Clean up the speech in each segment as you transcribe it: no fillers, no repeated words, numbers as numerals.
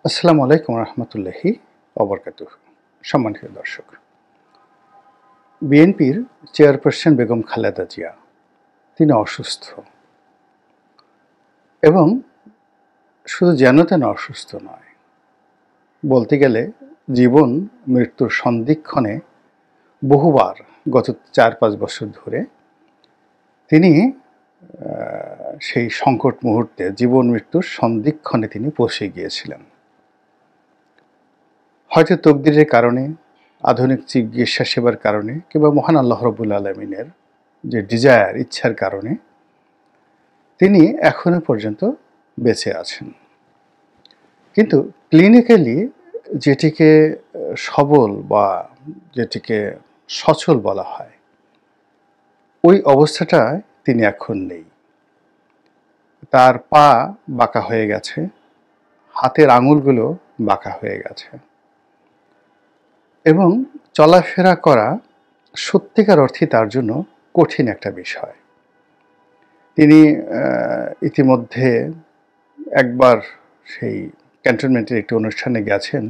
আসসালামু আলাইকুম রহমতুল্লাহি অবরকাতুহ। সম্মানিত দর্শক, বিএনপির চেয়ারপারসন বেগম খালেদা জিয়া তিনি অসুস্থ এবং শুধু যেন তেন অসুস্থ নয়, বলতে গেলে জীবন মৃত্যুর সন্ধিক্ষণে বহুবার গত ৪-৫ বছর ধরে তিনি সেই সংকট মুহূর্তে জীবন মৃত্যুর সন্ধিক্ষণে তিনি পৌঁছে গিয়েছিলেন। হয়তো তকদিরের কারণে, আধুনিক চিকিৎসা সেবার কারণে কিংবা মহান আল্লাহ রাব্বুল আলামিনের যে ডিজায়ার, ইচ্ছার কারণে তিনি এখনো পর্যন্ত বেঁচে আছেন। কিন্তু ক্লিনিক্যালি যেটিকে সবল বা যেটিকে সচল বলা হয়, ওই অবস্থাটায় তিনি এখন নেই। তার পা বাঁকা হয়ে গেছে, হাতের আঙুলগুলো বাঁকা হয়ে গেছে এবং চলাফেরা করা সত্যিকার অর্থে তার জন্য কঠিন একটা বিষয়। তিনি ইতিমধ্যে একবার সেই ক্যান্টনমেন্টের একটি অনুষ্ঠানে গেছেন,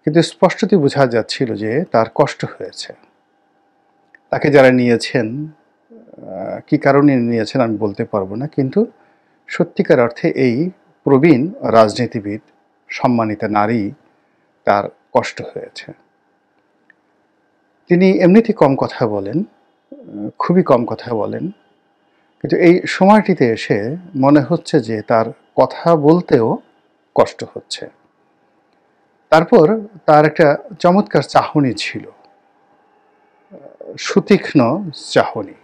কিন্তু স্পষ্টতই বোঝা যাচ্ছিল যে তার কষ্ট হয়েছে। তাকে যারা নিয়েছেন, কী কারণে নিয়েছেন আমি বলতে পারবো না, কিন্তু সত্যিকার অর্থে এই প্রবীণ রাজনীতিবিদ, সম্মানিতা নারী, তার কষ্ট হয়েছে। তিনি এমনিতেই কম কথা বলেন, খুবই কম কথা বলেন, কিন্তু এই সময়টিতে এসে মনে হচ্ছে যে তার কথা বলতেও কষ্ট হচ্ছে। তারপর তার একটা চমৎকার চাহনি ছিল, সুতীক্ষ্ণ চাহনি,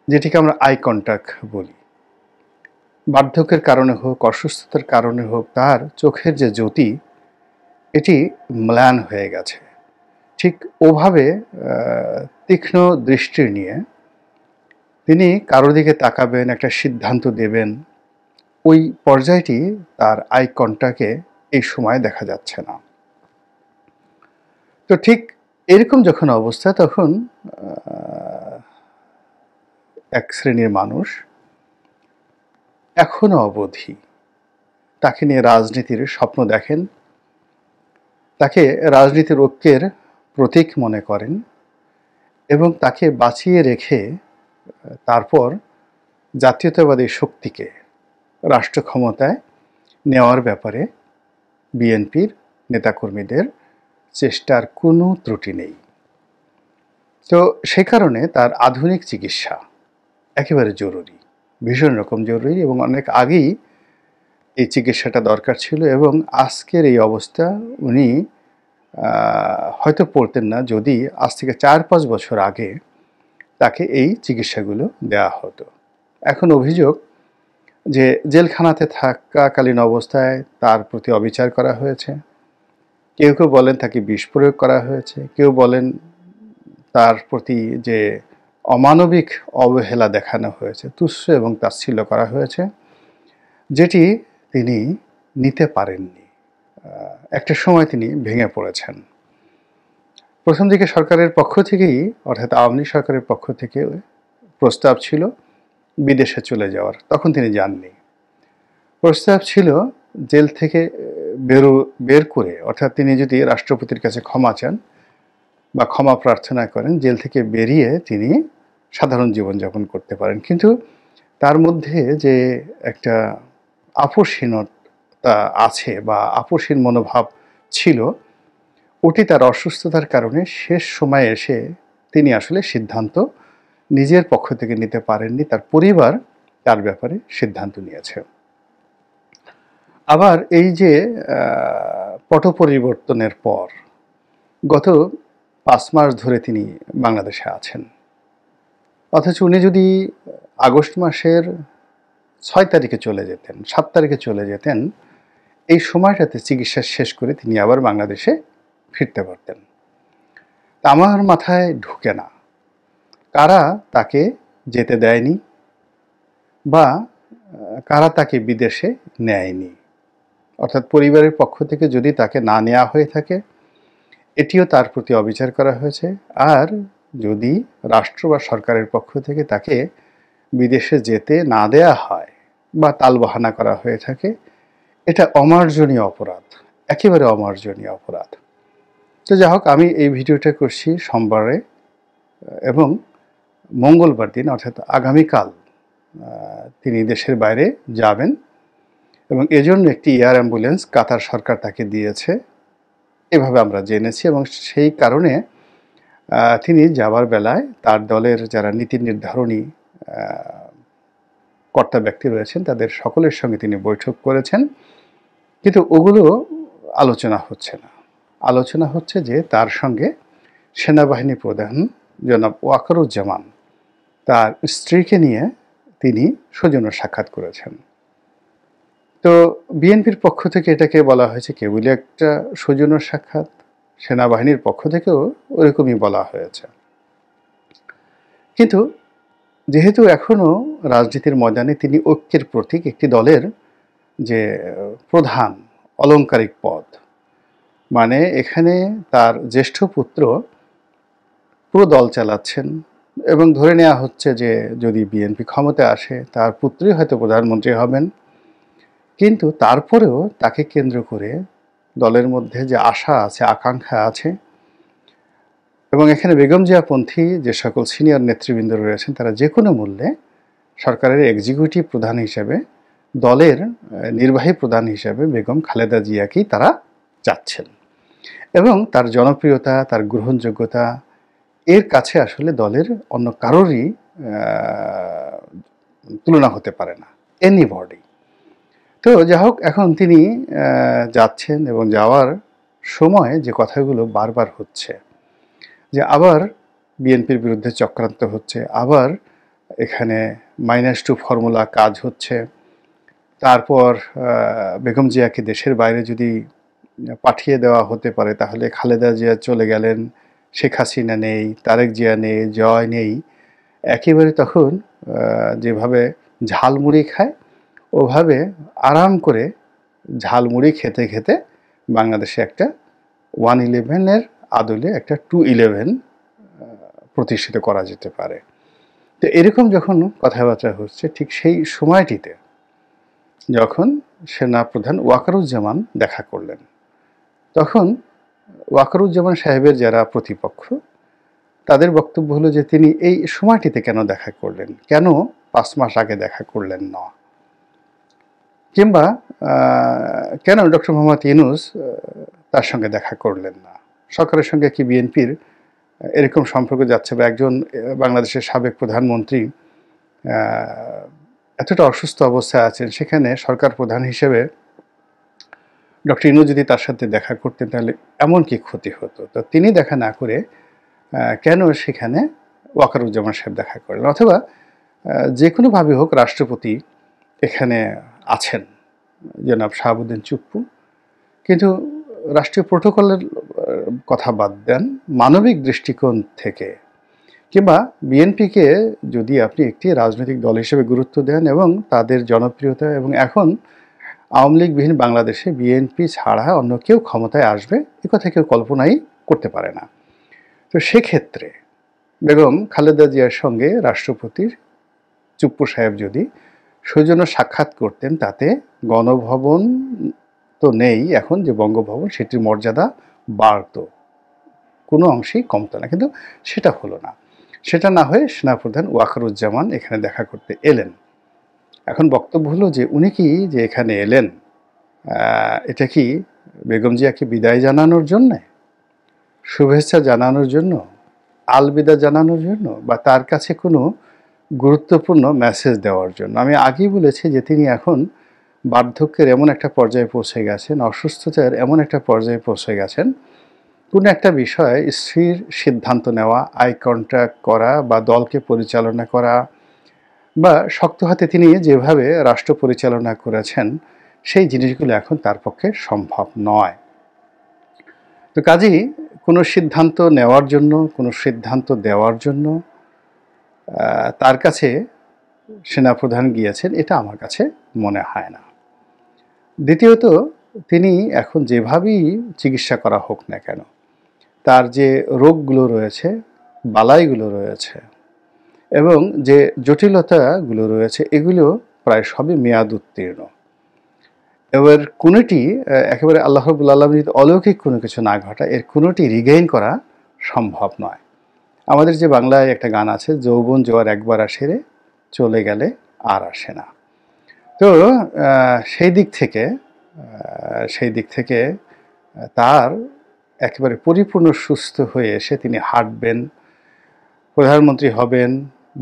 যেটিকে আমরা আই কন্ট্যাক্ট বলি। বার্ধক্যের কারণে হোক, অসুস্থতার কারণে হোক, তার চোখের যে জ্যোতি এটি ম্লান হয়ে গেছে। ঠিক ওভাবে তীক্ষ্ণ দৃষ্টি নিয়ে তিনি কারোর দিকে তাকাবেন, একটা সিদ্ধান্ত দেবেন, ওই পর্যায়টি তার আই কন্ট্যাক্টে এই সময় দেখা যাচ্ছে না। তো ঠিক এরকম যখন অবস্থা, তখন এক শ্রেণীর মানুষ এখনো অবধি তাকে নিয়ে রাজনীতির স্বপ্ন দেখেন, তাকে রাজনীতির ঐক্যের প্রতীক মনে করেন এবং তাকে বাঁচিয়ে রেখে তারপর জাতীয়তাবাদী শক্তিকে রাষ্ট্র ক্ষমতায় নেওয়ার ব্যাপারে বিএনপির নেতাকর্মীদের চেষ্টার কোনো ত্রুটি নেই। তো সে কারণে তার আধুনিক চিকিৎসা একেবারে জরুরি, ভীষণ রকম জরুরি, এবং অনেক আগেই এই চিকিৎসাটা দরকার ছিল। এবং আজকের এই অবস্থা উনি হয়তো পড়তেন না যদি আজ থেকে ৪-৫ বছর আগে তাকে এই চিকিৎসাগুলো দেওয়া হতো। এখন অভিযোগ যে জেলখানাতে থাকাকালীন অবস্থায় তার প্রতি অবিচার করা হয়েছে, কেউ কেউ বলেন তাকে বিষ প্রয়োগ করা হয়েছে, কেউ বলেন তার প্রতি যে অমানবিক অবহেলা দেখানো হয়েছে, তুচ্ছ এবং তাচ্ছিল্য করা হয়েছে, যেটি তিনি নিতে পারেননি। একটা সময় তিনি ভেঙে পড়েছেন। প্রথম দিকে সরকারের পক্ষ থেকেই, অর্থাৎ আওয়ামী লীগ সরকারের পক্ষ থেকে প্রস্তাব ছিল বিদেশে চলে যাওয়ার, তখন তিনি যাননি। প্রস্তাব ছিল জেল থেকে বের করে, অর্থাৎ তিনি যদি রাষ্ট্রপতির কাছে ক্ষমা চান বা ক্ষমা প্রার্থনা করেন, জেল থেকে বেরিয়ে তিনি সাধারণ জীবনযাপন করতে পারেন। কিন্তু তার মধ্যে যে একটা আপোষহীনতা আছে বা আপোষহীন মনোভাব ছিল, ওটি তার অসুস্থতার কারণে শেষ সময়ে এসে তিনি আসলে সিদ্ধান্ত নিজের পক্ষ থেকে নিতে পারেননি, তার পরিবার তার ব্যাপারে সিদ্ধান্ত নিয়েছে। আবার এই যে পট পরিবর্তনের পর গত ৫ মাস ধরে তিনি বাংলাদেশে আছেন, অথচ উনি যদি আগস্ট মাসের ৬ তারিখে চলে যেতেন, ৭ তারিখে চলে যেতেন, এই সময়টাতে চিকিৎসা শেষ করে তিনি আবার বাংলাদেশে ফিরতে পারতেন। আমার মাথায় ঢুকে না কারা তাকে যেতে দেয়নি বা কারা তাকে বিদেশে নেয়নি। অর্থাৎ পরিবারের পক্ষ থেকে যদি তাকে না নেওয়া হয়ে থাকে, এটিও তার প্রতি অবিচার করা হয়েছে। আর যদি রাষ্ট্র বা সরকারের পক্ষ থেকে তাকে বিদেশে যেতে না দেয়া হয় বা তালবাহানা করা হয়ে থাকে, এটা অমার্জনীয় অপরাধ, একেবারে অমার্জনীয় অপরাধ। তো যাই হোক, আমি এই ভিডিওটা করছি সোমবারে এবং মঙ্গলবার দিন অর্থাৎ আগামীকাল তিনি দেশের বাইরে যাবেন এবং এজন্য একটি এয়ার অ্যাম্বুলেন্স কাতার সরকার তাকে দিয়েছে, এভাবে আমরা জেনেছি। এবং সেই কারণে তিনি যাওয়ার বেলায় তার দলের যারা নীতি নির্ধারণী কর্তা ব্যক্তি রয়েছেন তাদের সকলের সঙ্গে তিনি বৈঠক করেছেন, কিন্তু ওগুলো আলোচনা হচ্ছে না। আলোচনা হচ্ছে যে তার সঙ্গে সেনাবাহিনী প্রধান জনাব ওয়াকারুজ্জামান তার স্ত্রীকে নিয়ে তিনি সৌজন্য সাক্ষাৎ করেছেন। তো বিএনপির পক্ষ থেকে এটাকে বলা হয়েছে কেবলই একটা সৌজন্য সাক্ষাৎ, সেনাবাহিনীর পক্ষ থেকেও ওরকমই বলা হয়েছে। কিন্তু যেহেতু এখনও রাজনীতির ময়দানে তিনি ঐক্যের প্রতীক, একটি দলের যে প্রধান অলংকারিক পদ, মানে এখানে তার জ্যেষ্ঠ পুত্র পুরো দল চালাচ্ছেন এবং ধরে নেওয়া হচ্ছে যে যদি বিএনপি ক্ষমতায় আসে তার পুত্রই হয়তো প্রধানমন্ত্রী হবেন। কিন্তু তারপরেও তাকে কেন্দ্র করে দলের মধ্যে যে আশা আছে, আকাঙ্ক্ষা আছে, এবং এখানে বেগম জিয়াপন্থী যে সকল সিনিয়র নেতৃবৃন্দ রয়েছেন তারা যে কোনো মূল্যে সরকারের এক্সিকিউটিভ প্রধান হিসেবে, দলের নির্বাহী প্রধান হিসেবে বেগম খালেদা জিয়াকেই তারা চাচ্ছেন। এবং তার জনপ্রিয়তা, তার গ্রহণযোগ্যতা এর কাছে আসলে দলের অন্য কারোরই তুলনা হতে পারে না, এনিবডি। তো যাই হোক, এখন তিনি যাচ্ছেন এবং যাওয়ার সময় যে কথাগুলো বারবার হচ্ছে যে আবার বিএনপির বিরুদ্ধে চক্রান্ত হচ্ছে, আবার এখানে -2 ফর্মুলা কাজ হচ্ছে, তারপর বেগম জিয়াকে দেশের বাইরে যদি পাঠিয়ে দেওয়া হতে পারে তাহলে খালেদা জিয়া চলে গেলেন, শেখ হাসিনা নেই, তারেক জিয়া নেই, জয় নেই। একেবারে তখন যেভাবে ঝালমুড়ি খায় ওভাবে আরাম করে ঝালমুড়ি খেতে খেতে বাংলাদেশে একটা 111-এর আদলে একটা 211 প্রতিষ্ঠিত করা যেতে পারে। তো এরকম যখন কথাবার্তা হচ্ছে, ঠিক সেই সময়টিতে যখন সেনাপ্রধান ওয়াকারুজ্জামান দেখা করলেন, তখন ওয়াকারুজ্জামান সাহেবের যারা প্রতিপক্ষ তাদের বক্তব্য হলো যে তিনি এই সময়টিতে কেন দেখা করলেন, কেন 5 মাস আগে দেখা করলেন না, কিংবা কেন ডক্টর মোহাম্মদ ইউনূস তার সঙ্গে দেখা করলেন না। সরকারের সঙ্গে কি বিএনপির এরকম সম্পর্ক যাচ্ছে, বা একজন বাংলাদেশের সাবেক প্রধানমন্ত্রী এতটা অসুস্থ অবস্থায় আছেন, সেখানে সরকার প্রধান হিসেবে ডক্টর ইউনূস যদি তার সাথে দেখা করতেন তাহলে এমন কি ক্ষতি হতো। তো তিনি দেখা না করে কেন সেখানে ওয়াকারুজ্জামান সাহেব দেখা করলেন, অথবা যে কোনোভাবে হোক রাষ্ট্রপতি এখানে আছেন জনাব শাহাবুদ্দিন চুপ্পু, কিন্তু রাষ্ট্রীয় প্রোটোকলের কথা বাদ দেন, মানবিক দৃষ্টিকোণ থেকে কিংবা বিএনপিকে যদি আপনি একটি রাজনৈতিক দল হিসেবে গুরুত্ব দেন এবং তাদের জনপ্রিয়তা, এবং এখন আওয়ামী লীগবিহীন বাংলাদেশে বিএনপি ছাড়া অন্য কেউ ক্ষমতায় আসবে এ কথা কেউ কল্পনাই করতে পারে না। তো সেক্ষেত্রে বেগম খালেদা জিয়ার সঙ্গে রাষ্ট্রপতির চুপ্পু সাহেব যদি সৌজন্য সাক্ষাৎ করতেন, তাতে গণভবন তো নেই এখন যে বঙ্গভবন, সেটির মর্যাদা বাড়ত, কোনো অংশেই কমতো না। কিন্তু সেটা হলো না। সেটা না হয়ে সেনাপ্রধান ওয়াকারুজ্জামান এখানে দেখা করতে এলেন। এখন বক্তব্য হলো যে উনি কি যে এখানে এলেন, এটা কি বেগম জিয়াকে বিদায় জানানোর জন্যে, শুভেচ্ছা জানানোর জন্য, আলবিদা জানানোর জন্য, বা তার কাছে কোনো গুরুত্বপূর্ণ মেসেজ দেওয়ার জন্য? আমি আগেই বলেছি যে তিনি এখন বার্ধক্যের এমন একটা পর্যায়ে পৌঁছে গেছেন, অসুস্থতার এমন একটা পর্যায়ে পৌঁছে গেছেন, কোনো একটা বিষয়ে স্থির সিদ্ধান্ত নেওয়া, আই কন্ট্যাক্ট করা, বা দলকে পরিচালনা করা, বা শক্ত হাতে তিনি যেভাবে রাষ্ট্র পরিচালনা করেছেন সেই জিনিসগুলো এখন তার পক্ষে সম্ভব নয়। তো কাজেই কোনো সিদ্ধান্ত নেওয়ার জন্য, কোনো সিদ্ধান্ত দেওয়ার জন্য তার কাছে সেনাপ্রধান গিয়েছেন, এটা আমার কাছে মনে হয় না। দ্বিতীয়ত, তিনি এখন যেভাবেই চিকিৎসা করা হোক না কেন, তার যে রোগগুলো রয়েছে, বালাইগুলো রয়েছে, এবং যে জটিলতাগুলো রয়েছে, এগুলো প্রায় সবই মেয়াদ উত্তীর্ণ। এবার কোনোটি একেবারে আল্লাহ রাব্বুল আলামিন যদি অলৌকিক কোনো কিছু না ঘটায়, এর কোনোটি রিগেইন করা সম্ভব নয়। আমাদের যে বাংলায় একটা গান আছে, যৌবন জোয়ার একবার আসে রে, চলে গেলে আর আসে না। তো সেই দিক থেকে তার একেবারে পরিপূর্ণ সুস্থ হয়ে এসে তিনি হাঁটবেন, প্রধানমন্ত্রী হবেন,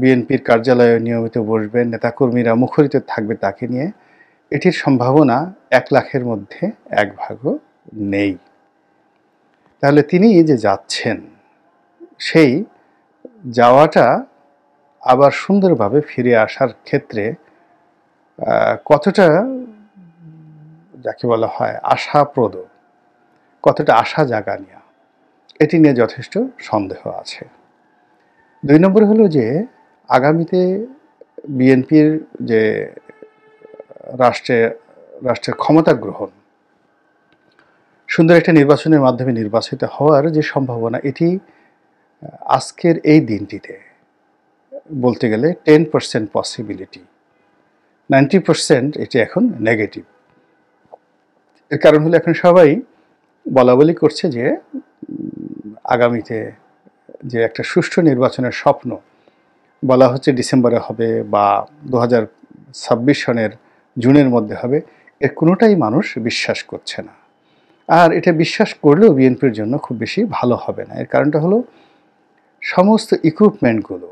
বিএনপির কার্যালয়ে নিয়মিত বসবেন, নেতাকর্মীরা মুখরিত থাকবে তাকে নিয়ে, এটির সম্ভাবনা 1 লাখের মধ্যে 1 ভাগও নেই। তাহলে তিনি যে যাচ্ছেন, সেই যাওয়াটা আবার সুন্দরভাবে ফিরে আসার ক্ষেত্রে কতটা যাকে বলা হয় আশাপ্রদ, কতটা আশা জাগানিয়া, এটি নিয়ে যথেষ্ট সন্দেহ আছে। 2 নম্বর হলো যে আগামীতে বিএনপির যে রাষ্ট্রের ক্ষমতা গ্রহণ, সুন্দর একটা নির্বাচনের মাধ্যমে নির্বাচিত হওয়ার যে সম্ভাবনা, এটি আজকের এই দিনটিতে বলতে গেলে 10% পসিবিলিটি, 90% এটি এখন নেগেটিভ। এর কারণ হলো এখন সবাই বলাবলি করছে যে আগামীতে যে একটা সুষ্ঠু নির্বাচনের স্বপ্ন বলা হচ্ছে ডিসেম্বরে হবে বা 2026 সনের জুনের মধ্যে হবে, এর কোনোটাই মানুষ বিশ্বাস করছে না। আর এটা বিশ্বাস করলেও বিএনপির জন্য খুব বেশি ভালো হবে না। এর কারণটা হলো সমস্ত ইকুইপমেন্টগুলো,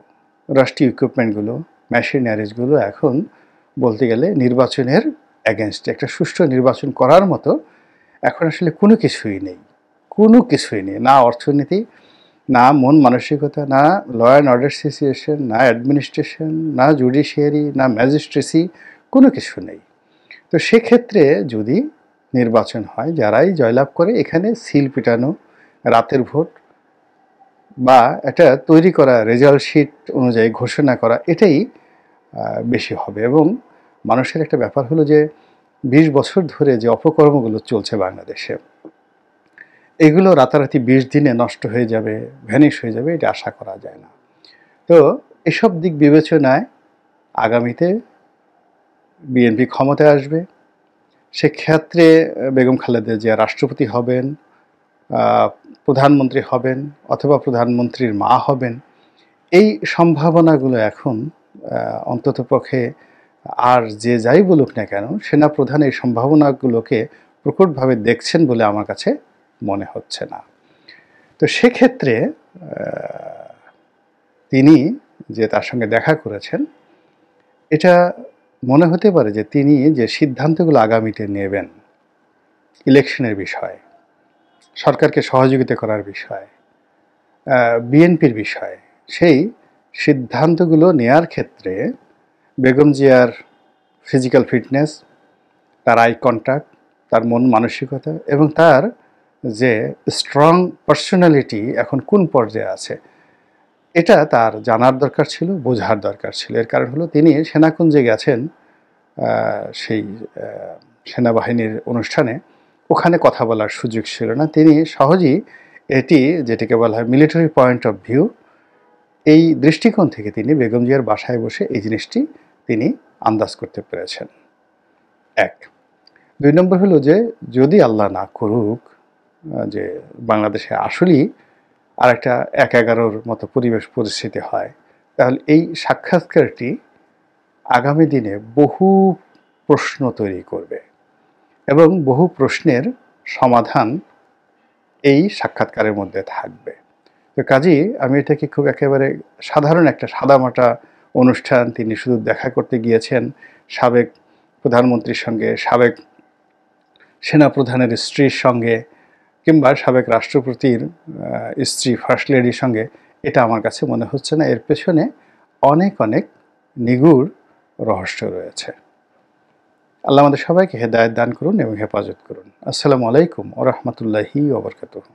রাষ্ট্রীয় ইকুইপমেন্টগুলো, মেশিনারিজগুলো এখন বলতে গেলে নির্বাচনের অ্যাগেনস্টে, একটা সুষ্ঠু নির্বাচন করার মতো এখন আসলে কোনো কিছুই নেই। না অর্থনীতি, না মন মানসিকতা, না ল অ্যান্ড অর্ডার সিচুয়েশন, না অ্যাডমিনিস্ট্রেশন, না জুডিশিয়ারি, না ম্যাজিস্ট্রেসি, কোনো কিছু নেই। তো সেক্ষেত্রে যদি নির্বাচন হয়, যারাই জয়লাভ করে এখানে সিল পিটানো, রাতের ভোট বা একটা তৈরি করা রেজাল্ট শিট অনুযায়ী ঘোষণা করা, এটাই বেশি হবে। এবং মানুষের একটা ব্যাপার হলো যে 20 বছর ধরে যে অপকর্মগুলো চলছে বাংলাদেশে, এগুলো রাতারাতি 20 দিনে নষ্ট হয়ে যাবে, ভ্যানিশ হয়ে যাবে, এটা আশা করা যায় না। তো এসব দিক বিবেচনায় আগামীতে বিএনপি ক্ষমতায় আসবে, সেক্ষেত্রে বেগম খালেদা জিয়া রাষ্ট্রপতি হবেন, প্রধানমন্ত্রী হবেন অথবা প্রধানমন্ত্রীর মা হবেন। এই সম্ভাবনাগুলো এখন অন্ততপক্ষে আর যে যাই বলুক না কেন, সেনাপ্রধান এই সম্ভাবনাগুলোকে প্রকটভাবে দেখছেন বলে আমার কাছে মনে হচ্ছে না। তো সেক্ষেত্রে তিনি যে তার সঙ্গে দেখা করেছেন, এটা মনে হতে পারে যে তিনি যে সিদ্ধান্তগুলো আগামীতে নেবেন, ইলেকশনের বিষয়, সরকারকে সহযোগিতা করার বিষয়, বিএনপির বিষয়, সেই সিদ্ধান্তগুলো নেয়ার ক্ষেত্রে বেগম জিয়ার ফিজিক্যাল ফিটনেস, তার আই কন্ট্যাক্ট, তার মন মানসিকতা এবং তার যে স্ট্রং পার্সোনালিটি এখন কোন পর্যায়ে আছে, এটা তার জানার দরকার ছিল, বোঝার দরকার ছিল। এর কারণ হলো তিনি সেনাকুঞ্জে গেছেন সেই সেনাবাহিনীর অনুষ্ঠানে, ওখানে কথা বলার সুযোগ ছিল না। তিনি সহজেই এটি যেটাকে বলা হয় মিলিটারি পয়েন্ট অফ ভিউ, এই দৃষ্টিকোণ থেকে তিনি বেগম জিয়ার বাসায় বসে এই জিনিসটি তিনি আন্দাজ করতে পেরেছেন। 1। 2 নম্বর হলো যে যদি আল্লাহ না করুক যে বাংলাদেশে আসলেই আরেকটা 1-11-র মতো পরিবেশ পরিস্থিতি হয়, তাহলে এই সাক্ষাৎকারটি আগামী দিনে বহু প্রশ্ন তৈরি করবে এবং বহু প্রশ্নের সমাধান এই সাক্ষাৎকারের মধ্যে থাকবে। তো কাজেই আমি এটাকে খুব একেবারে সাধারণ একটা সাদামাটা অনুষ্ঠান, তিনি শুধু দেখা করতে গিয়েছেন সাবেক প্রধানমন্ত্রীর সঙ্গে, সাবেক সেনাপ্রধানের স্ত্রীর সঙ্গে কিংবা সাবেক রাষ্ট্রপতির স্ত্রী ফার্স্ট লেডির সঙ্গে, এটা আমার কাছে মনে হচ্ছে না। এর পেছনে অনেক অনেক নিগূঢ় রহস্য রয়েছে। আল্লাহ আমাদের সবাইকে হেদায়েত দান করুন এবং হেফাজত করুন। আসসালামু আলাইকুম ওয়া রাহমাতুল্লাহি ওয়া বারাকাতুহু।